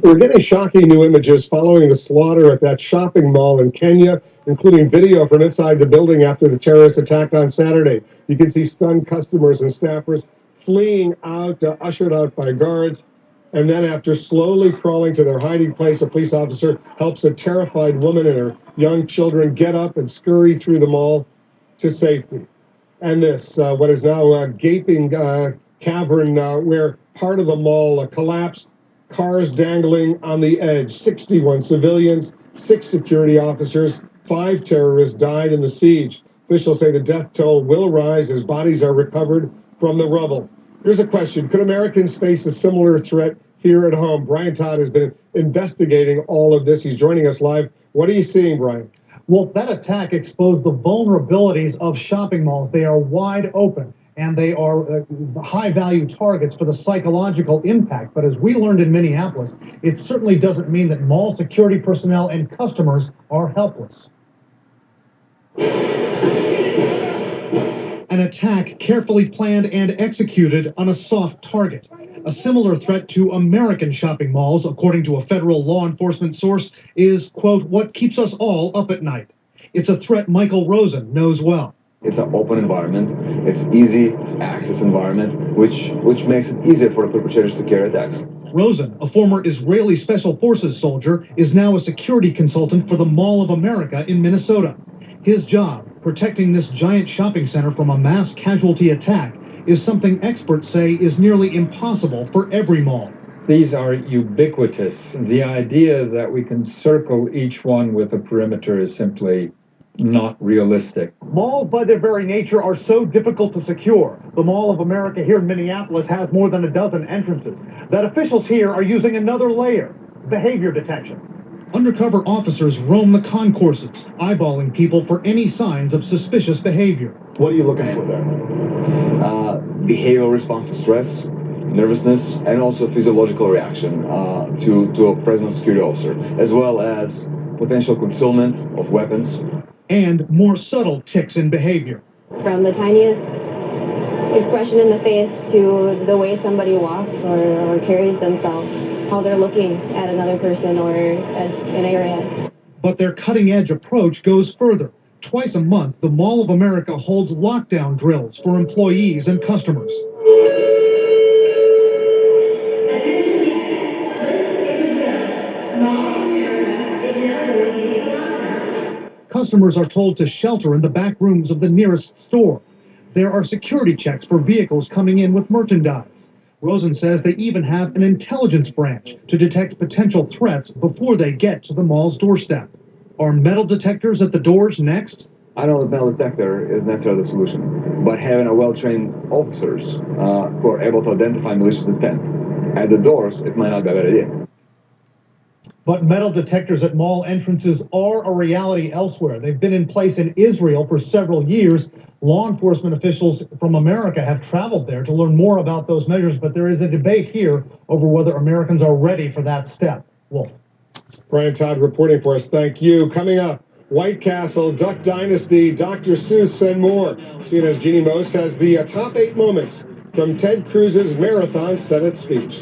We're getting shocking new images following the slaughter at that shopping mall in Kenya, including video from inside the building after the terrorist attack on Saturday. You can see stunned customers and staffers fleeing out, ushered out by guards. And then after slowly crawling to their hiding place, a police officer helps a terrified woman and her young children get up and scurry through the mall to safety. And this, what is now a gaping cavern where part of the mall collapsed, cars dangling on the edge, 61 civilians, 6 security officers, 5 terrorists died in the siege. Officials say the death toll will rise as bodies are recovered from the rubble. Here's a question. Could Americans face a similar threat here at home? Brian Todd has been investigating all of this. He's joining us live. What are you seeing, Brian? Well, that attack exposed the vulnerabilities of shopping malls. They are wide open, and they are high-value targets for the psychological impact. But as we learned in Minneapolis, it certainly doesn't mean that mall security personnel and customers are helpless. An attack carefully planned and executed on a soft target. A similar threat to American shopping malls, according to a federal law enforcement source, is, quote, what keeps us all up at night. It's a threat Michael Rosen knows well. It's an open environment. It's easy access environment, which makes it easier for the perpetrators to carry attacks. Rosen, a former Israeli Special Forces soldier, is now a security consultant for the Mall of America in Minnesota. His job, protecting this giant shopping center from a mass casualty attack, is something experts say is nearly impossible for every mall. These are ubiquitous. The idea that we can circle each one with a perimeter is simply not realistic. Malls, by their very nature, are so difficult to secure. The Mall of America here in Minneapolis has more than a dozen entrances. That officials here are using another layer, behavior detection. Undercover officers roam the concourses, eyeballing people for any signs of suspicious behavior. What are you looking for there? Behavioral response to stress, nervousness, and also physiological reaction to a present security officer, as well as potential concealment of weapons. And more subtle tics in behavior. From the tiniest expression in the face to the way somebody walks or carries themselves, how they're looking at another person or at an area. But their cutting-edge approach goes further. Twice a month, the Mall of America holds lockdown drills for employees and customers. Customers are told to shelter in the back rooms of the nearest store. There are security checks for vehicles coming in with merchandise. Rosen says they even have an intelligence branch to detect potential threats before they get to the mall's doorstep. Are metal detectors at the doors next? I don't know if metal detector is necessarily the solution, but having a well-trained officers who are able to identify malicious intent at the doors, it might not be a bad idea. But metal detectors at mall entrances are a reality elsewhere. They've been in place in Israel for several years. Law enforcement officials from America have traveled there to learn more about those measures, but there is a debate here over whether Americans are ready for that step. Wolf. Brian Todd reporting for us. Thank you. Coming up, White Castle, Duck Dynasty, Dr. Seuss, and more. CNN's Jeannie Most has the top 8 moments from Ted Cruz's Marathon Senate speech.